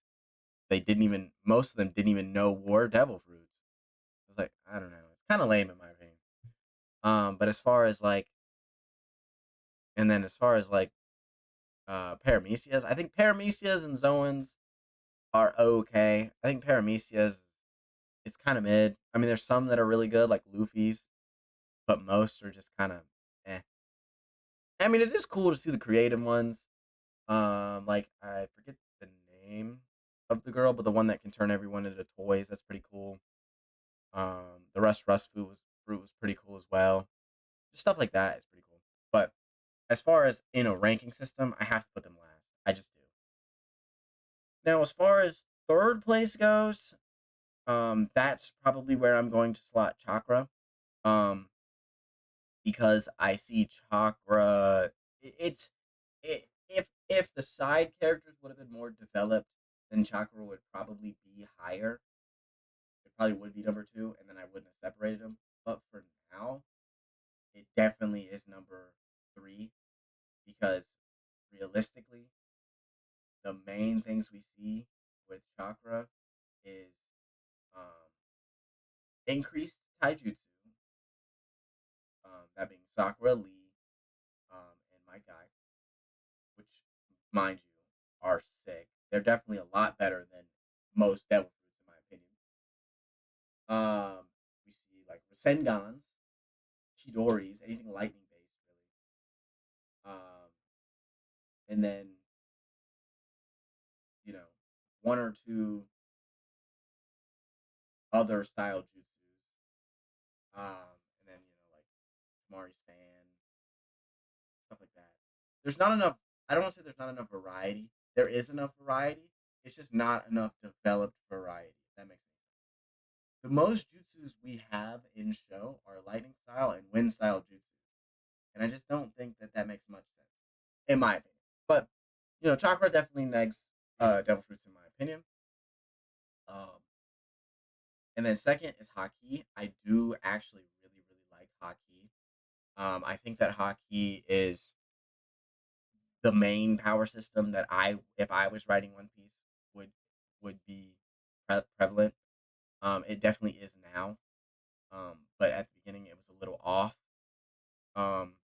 They didn't even most of them didn't even know were devil fruits. It was like I don't know. It's kind of lame in my opinion. But as far as like, and then as far as like Paramecias, I think Paramecias and Zoans are okay. I think Paramecias it's kind of mid. I mean, there's some that are really good, like Luffy's, but most are just kind of eh. I mean, it is cool to see the creative ones. Like I forget the name of the girl, but the one that can turn everyone into toys. That's pretty cool. The Rust fruit was pretty cool as well. Just stuff like that is pretty cool. But as far as in a ranking system, I have to put them last. I just do. Now, as far as third place goes, that's probably where I'm going to slot Chakra. Um, because I see Chakra. It's if the side characters would have been more developed, then Chakra would probably be higher. It probably would be number two, and then I wouldn't have separated them. But for now, it definitely is number three because realistically, the main things we see with Chakra is um, increased taijutsu, that being Sakura, Lee, and my guy, which, mind you, are sick. They're definitely a lot better than most devil fruits, in my opinion. We see like Rasengans, Chidori's, anything lightning based, really. And then you know one or two other style jutsus. And then like Tamari Span, stuff like that. There's not enough. I don't want to say there's not enough variety. There is enough variety. It's just not enough developed variety. If that makes sense. The most jutsus we have in show are lightning style and wind style jutsus, and I just don't think that that makes much sense, in my opinion. But Chakra definitely negs Devil Fruits in my opinion. Um, and then second is Haki. I do actually really really like Haki. I think that Haki is the main power system that if I was writing One Piece, would would be prevalent. It definitely is now. But at the beginning, it was a little off. Um,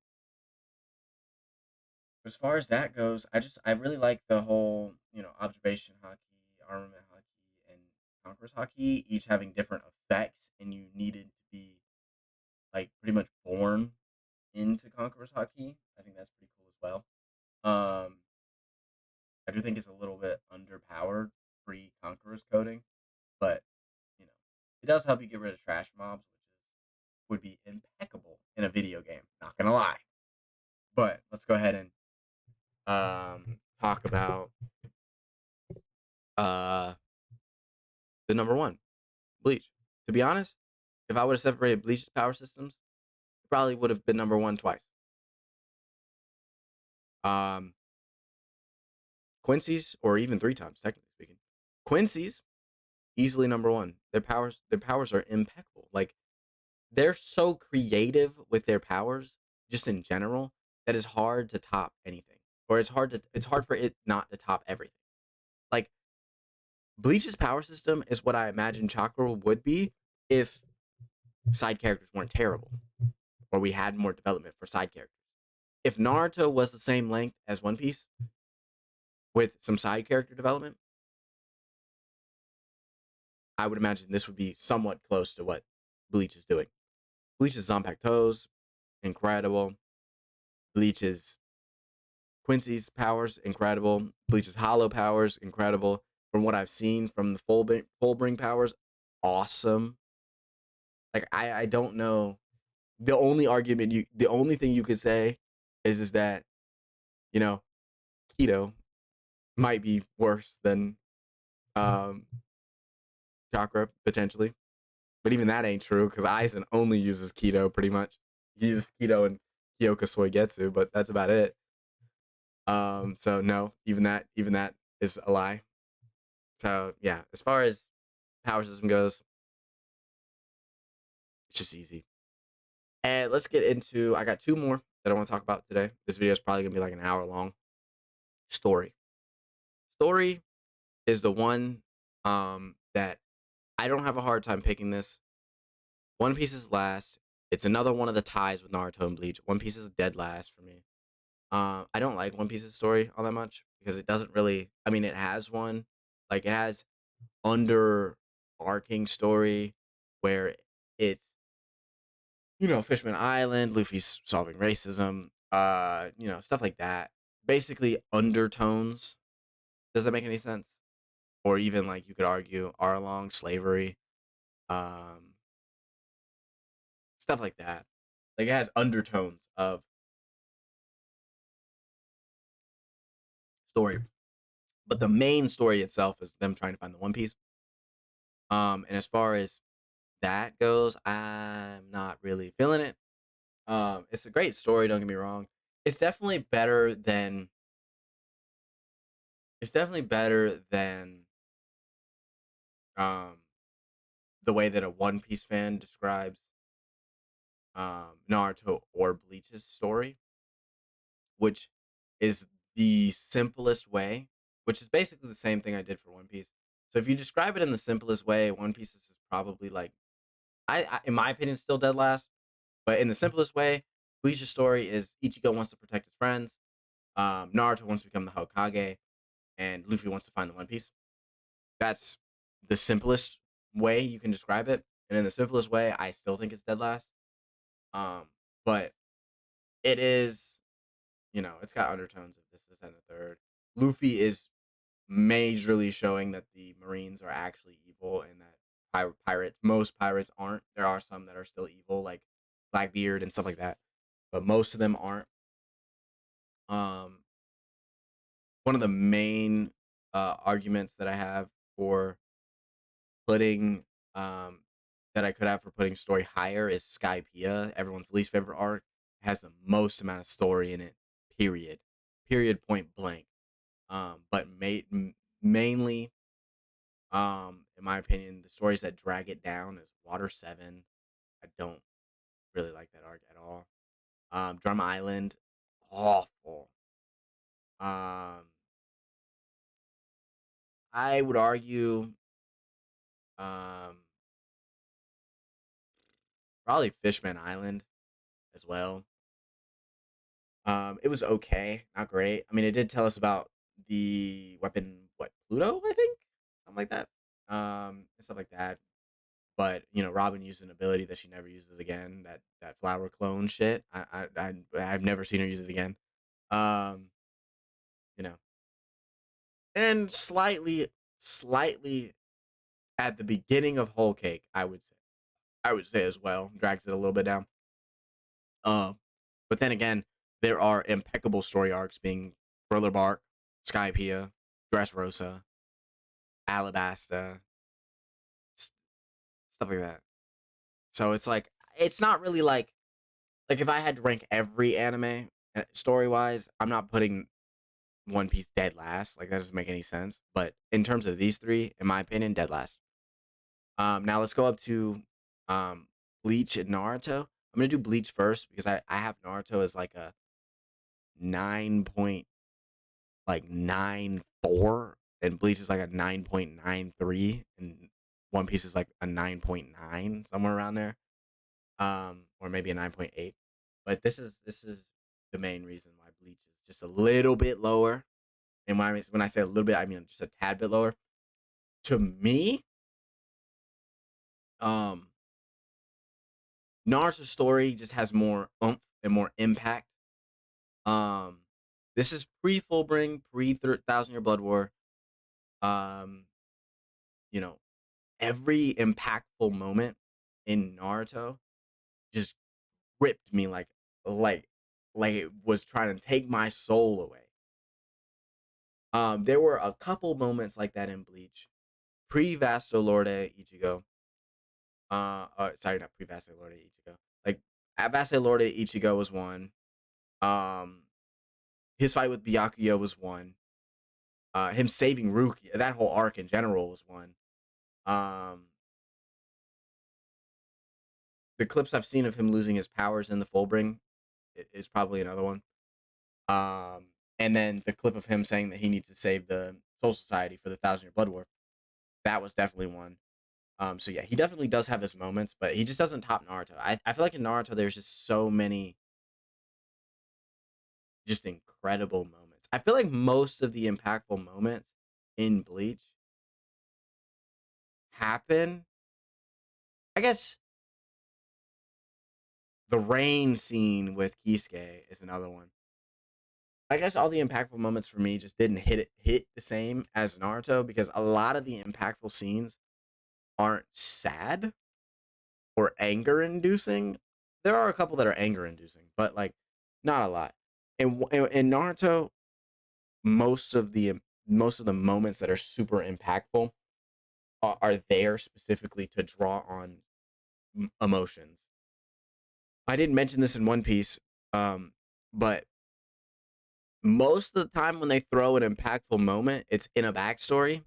as far as that goes, I really like the whole observation hockey, armament hockey, and conquerors hockey, each having different effects, and you needed to be like pretty much born into conquerors hockey. I think that's pretty cool as well. Um, I do think it's a little bit underpowered pre conquerors coding, but you know, it does help you get rid of trash mobs, would be impeccable in a video game. Not gonna lie. But let's go ahead and talk about uh the number one, Bleach. To be honest, if I would have separated Bleach's power systems, it probably would have been number one twice. Um, Quincy's, or even three times, technically speaking. Quincy's easily number one. Their powers are impeccable. Like they're so creative with their powers, just in general, that it's hard to top anything, or it's hard for it not to top everything. Like Bleach's power system is what I imagine Chakra would be if side characters weren't terrible, or we had more development for side characters. If Naruto was the same length as One Piece with some side character development, I would imagine this would be somewhat close to what Bleach is doing. Bleach's Zanpakuto's incredible. Bleach's Quincy's powers incredible. Bleach's Hollow powers incredible. From what I've seen from the Fullbring powers, awesome. Like I don't know. The only thing you could say is that you know Keto might be worse than um Chakra potentially, but even that ain't true because Aizen only uses Keto pretty much. He uses Keto and Kyoka Soigetsu, but that's about it. So no, even that is a lie. So yeah, as far as power system goes, it's just easy. And let's get into. I got two more that I want to talk about today. This video is probably gonna be like an hour long. Story. Story is the one that I don't have a hard time picking this. One Piece is last. It's another one of the ties with Naruto and Bleach. One Piece is dead last for me. I don't like One Piece's story all that much because it doesn't really. I mean, it has one, like it has under arcing story where it's Fishman Island, Luffy's solving racism, stuff like that. Basically undertones. Does that make any sense? Or even like you could argue Arlong slavery, um, stuff like that. Like it has undertones of story, but the main story itself is them trying to find the One Piece. And as far as that goes, I'm not really feeling it. It's a great story. Don't get me wrong. It's definitely better than. It's definitely better than um the way that a One Piece fan describes Naruto or Bleach's story, which is the simplest way, which is basically the same thing I did for One Piece. So if you describe it in the simplest way, One Piece is probably like in my opinion, still dead last. But in the simplest way, Bleach's story is Ichigo wants to protect his friends, Naruto wants to become the Hokage, and Luffy wants to find the One Piece. That's the simplest way you can describe it. And in the simplest way, I still think it's dead last. Um, but it is, it's got undertones of this and the third. Luffy is majorly showing that the Marines are actually evil and that most pirates aren't. There are some that are still evil, like Blackbeard and stuff like that, but most of them aren't. Um, One of the main arguments that I have for putting um that I could have for putting story higher is Skypiea, everyone's least favorite arc. It has the most amount of story in it. Period. Period. Point blank. But mainly, in my opinion, the stories that drag it down is Water Seven. I don't really like that arc at all. Drum Island, awful. Um, I would argue, um, probably Fishman Island as well. It was okay, not great. I mean, it did tell us about the weapon, what Pluto, I think, something like that, and stuff like that. But Robin used an ability that she never uses again. That flower clone shit. I've never seen her use it again. Um, you know, and slightly at the beginning of Whole Cake, I would say as well drags it a little bit down. Um, but then again, there are impeccable story arcs being Thriller Bark, Skypiea, Dressrosa, Alabasta, stuff like that. So it's like it's not really like if I had to rank every anime story wise, I'm not putting One Piece dead last. Like that doesn't make any sense. But in terms of these three, in my opinion, dead last. Now let's go up to um Bleach and Naruto. I'm gonna do Bleach first because I have Naruto as like a 9.94, and Bleach is like a 9.93, and One Piece is like a 9.9, somewhere around there, or maybe a 9.8. But this is the main reason why Bleach is just a little bit lower. And when I say a little bit, I mean just a tad bit lower. To me, um, Naruto's story just has more oomph and more impact. Um, this is pre Fullbring, pre Thousand Year Blood War. Um, you know, every impactful moment in Naruto just ripped me like like it was trying to take my soul away. There were a couple moments like that in Bleach, pre Vasto Lorde Ichigo. Sorry, not pre Vasto Lorde Ichigo. Like at Vasto Lorde Ichigo was one. Um, his fight with Byakuya was one. Him saving Rukia, that whole arc in general was one. Um, the clips I've seen of him losing his powers in the Fullbring is probably another one. And then the clip of him saying that he needs to save the Soul Society for the Thousand Year Blood War. That was definitely one. So yeah, he definitely does have his moments, but he just doesn't top Naruto. I feel like in Naruto there's just so many just incredible moments. I feel like most of the impactful moments in Bleach happen. I guess the rain scene with Kisuke is another one. I guess all the impactful moments for me just didn't hit the same as Naruto, because a lot of the impactful scenes aren't sad or anger inducing. There are a couple that are anger inducing, but like not a lot. In Naruto, most of the most of the moments that are super impactful are there specifically to draw on emotions. I didn't mention this in One Piece, but most of the time when they throw an impactful moment, it's in a backstory,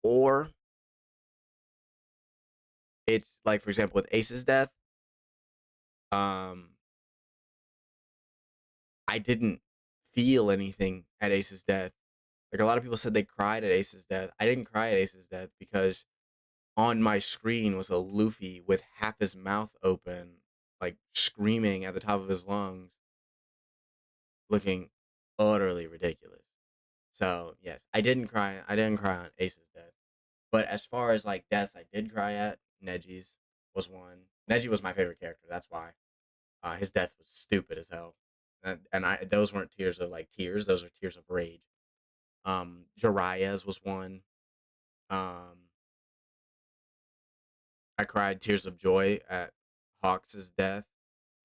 or it's like, for example, with Ace's death. Um, I didn't feel anything at Ace's death. Like a lot of people said they cried at Ace's death. I didn't cry at Ace's death because on my screen was a Luffy with half his mouth open, like screaming at the top of his lungs, looking utterly ridiculous. So yes, I didn't cry. I didn't cry on Ace's death. But as far as like deaths, I did cry at. Neji's was one. Neji was my favorite character. That's why. His death was stupid as hell, and I those weren't tears of like tears. Those are tears of rage. Jiraiya's was one. Um, I cried tears of joy at Hawks' death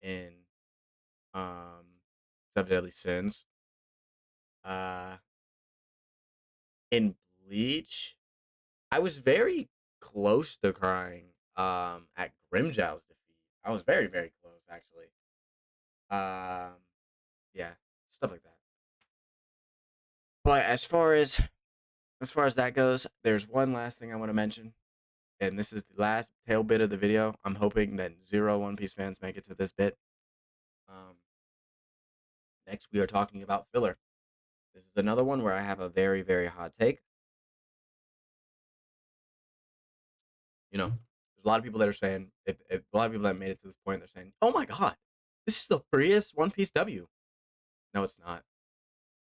in Seven Deadly Sins. Uh, in Bleach, I was very close to crying at Grimjow's defeat. I was very, very close actually. Um, yeah, stuff like that. But as far as that goes, there's one last thing I want to mention, and this is the last tail bit of the video. I'm hoping that zero One Piece fans make it to this bit. Um, Next, we are talking about filler. This is another one where I have a very, very hot take. There's a lot of people that are saying, if a lot of people that made it to this point, they're saying, "Oh my god, this is the freest One Piece W." No, it's not.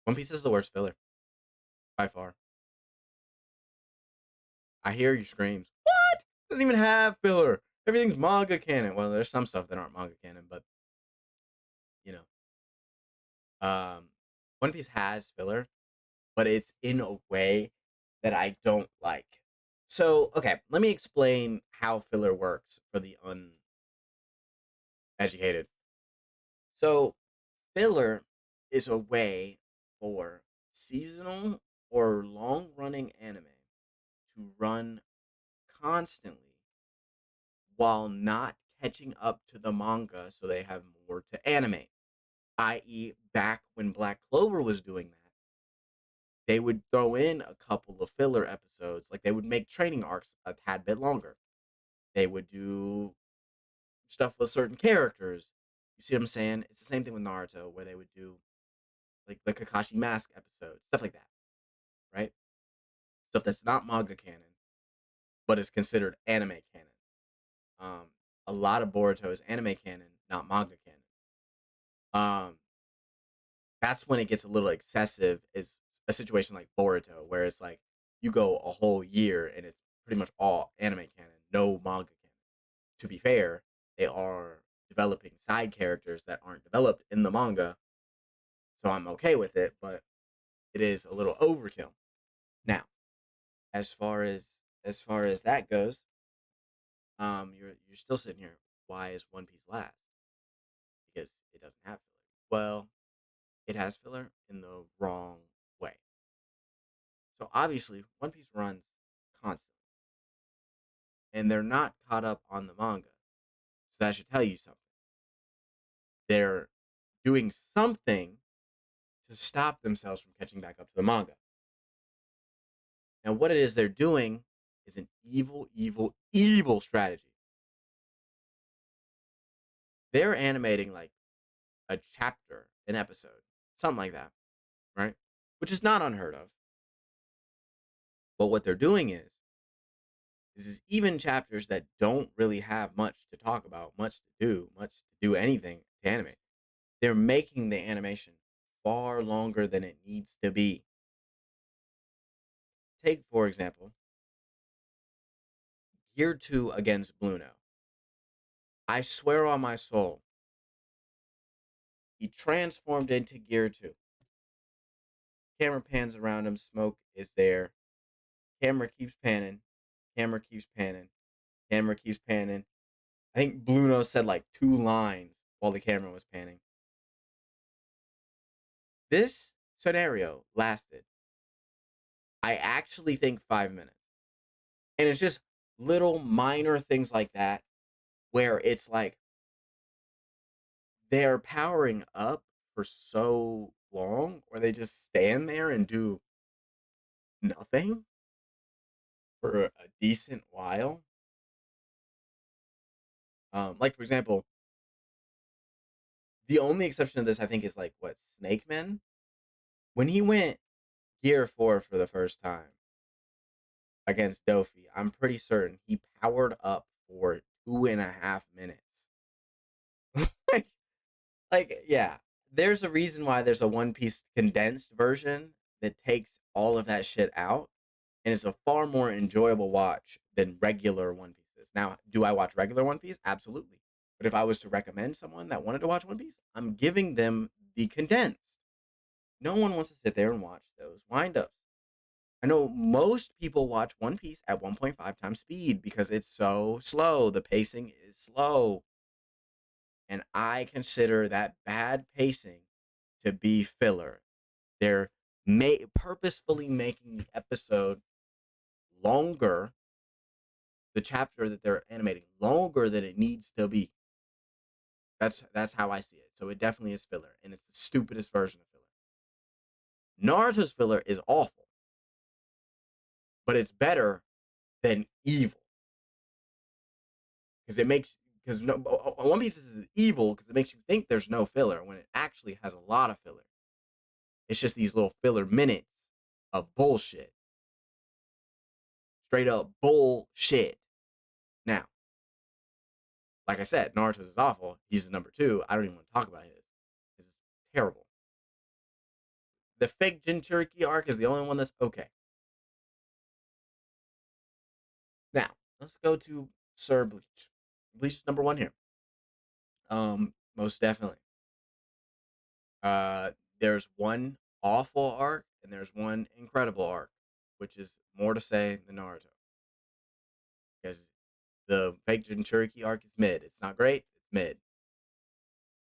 One Piece is the worst filler by far. I hear your screams. What? It doesn't even have filler. Everything's manga canon. Well, there's some stuff that aren't manga canon, but you One Piece has filler, but it's in a way that I don't like. So, okay, let me explain how filler works for the uneducated. So, filler is a way for seasonal or long running anime to run constantly while not catching up to the manga so they have more to animate. I.e., back when Black Clover was doing that, they would throw in a couple of filler episodes. Like they would make training arcs a tad bit longer. They would do stuff with certain characters. You see what I'm saying? It's the same thing with Naruto, where they would do like the Kakashi Mask episode, stuff like that, right? stuff that's not manga canon, but is considered anime canon. Um, a lot of Boruto is anime canon, not manga canon. Um, that's when it gets a little excessive. Is a situation like Boruto, where it's like you go a whole year and it's pretty much all anime canon, no manga canon. To be fair, they are developing side characters that aren't developed in the manga, so I'm okay with it. But it is a little overkill. Now, as far as that goes, you're still sitting here. Why is One Piece last? Because it doesn't have filler. Well, it has filler in the wrong way. So obviously, One Piece runs constantly, and they're not caught up on the manga. So that should tell you something. They're doing something to stop themselves from catching back up to the manga. Now, what it is they're doing is an evil, evil, evil strategy. They're animating like a chapter, an episode, something like that, right? Which is not unheard of. But what they're doing is even chapters that don't really have much to talk about, much to do anything to animate. They're making the animation far longer than it needs to be. Take, for example, Gear 2 against Bluno. I swear on my soul, he transformed into Gear 2. Camera pans around him, smoke is there. Camera keeps panning. Camera keeps panning. Camera keeps panning. I think Bluno said like 2 lines while the camera was panning. This scenario lasted, I actually think, 5 minutes. And it's just little minor things like that where it's like they're powering up for so long, or they just stand there and do nothing for a decent while. Like for example, the only exception to this I think is like what Snake Man, when he went Gear 4 for the first time against Dofi, I'm pretty certain he powered up for 2.5 minutes. like, yeah, there's a reason why there's a One Piece condensed version that takes all of that shit out, and it's a far more enjoyable watch than regular One Pieces. Now, do I watch regular One Piece? Absolutely. But if I was to recommend someone that wanted to watch One Piece, I'm giving them the condensed. No one wants to sit there and watch those windups. I know most people watch One Piece at 1.5 times speed because it's so slow. The pacing is slow. And I consider that bad pacing to be filler. They're purposefully making the episode longer, the chapter that they're animating longer than it needs to be. That's how I see it. So it definitely is filler, and it's the stupidest version of filler. Naruto's filler is awful, but it's better than evil because it makes because no, One Piece is evil because it makes you think there's no filler when it actually has a lot of filler. It's just these little filler minutes of bullshit. Straight up bullshit. Now, like I said, Naruto's is awful. He's the number 2. I don't even want to talk about his. His is terrible. The fake Jinchuriki arc is the only one that's okay. Now, let's go to Sir Bleach. Bleach is number 1 here. Most definitely. There's one awful arc and there's one incredible arc, which is more to say than Naruto. Because the fake Jinchuriki arc is mid. It's not great, it's mid.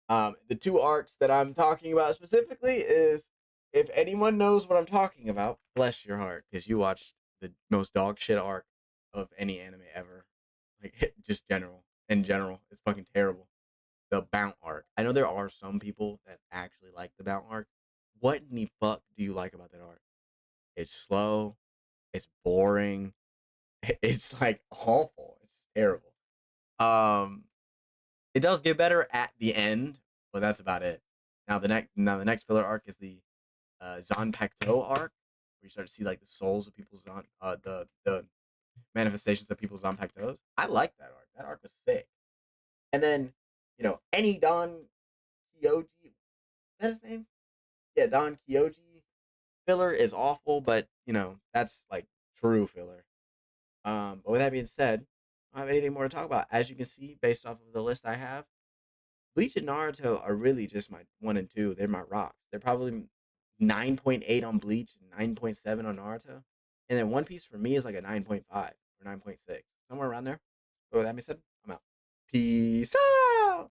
The 2 arcs that I'm talking about specifically is, if anyone knows what I'm talking about, bless your heart, because you watched the most dog shit arc of any anime ever. Like, just in general, it's fucking terrible. The Bount arc. I know there are some people that actually like the Bount arc. What in the fuck do you like about that arc? It's slow. It's boring. It's like awful. It's terrible. Um, it does get better at the end, but that's about it. Now the next filler arc is the Zanpakuto arc, where you start to see like the souls of people's on the manifestations of people's Zanpakutos. I like that arc. That arc was sick. And then, any Don Kyoji, is that his name? Yeah, Don Kyoji filler is awful, but that's like true filler. But with that being said, I don't have anything more to talk about. As you can see, based off of the list I have, Bleach and Naruto are really just my one and two. They're my rocks. They're probably 9.8 on Bleach, 9.7 on Naruto, and then One Piece for me is like a 9.5 or 9.6, somewhere around there. But with that being said, I'm out. Peace out.